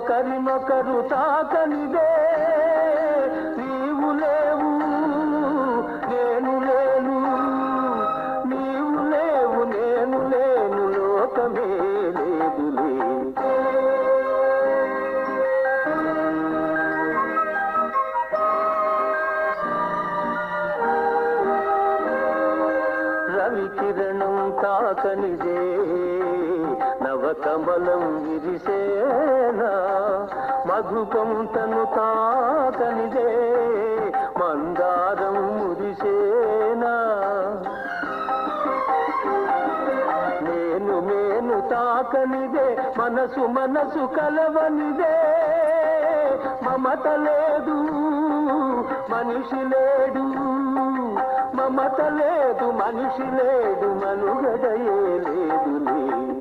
ఒకరినొకరు తాకనిదే నీవు లేవు నేను లేను నీవు లేవు నేను లేను లోకమే లేదులే రవి కిరణం తాకనిదే నవకమలం విరిసేనా మధుపంతను తాకనిదే మందారం మురిసేనా నేను తాకనిదే మనసు మనసు కలవనిదే మమత లేదు మనిషి లేడు మమత లేదు మనిషి లేడు మనుగడయే లేదు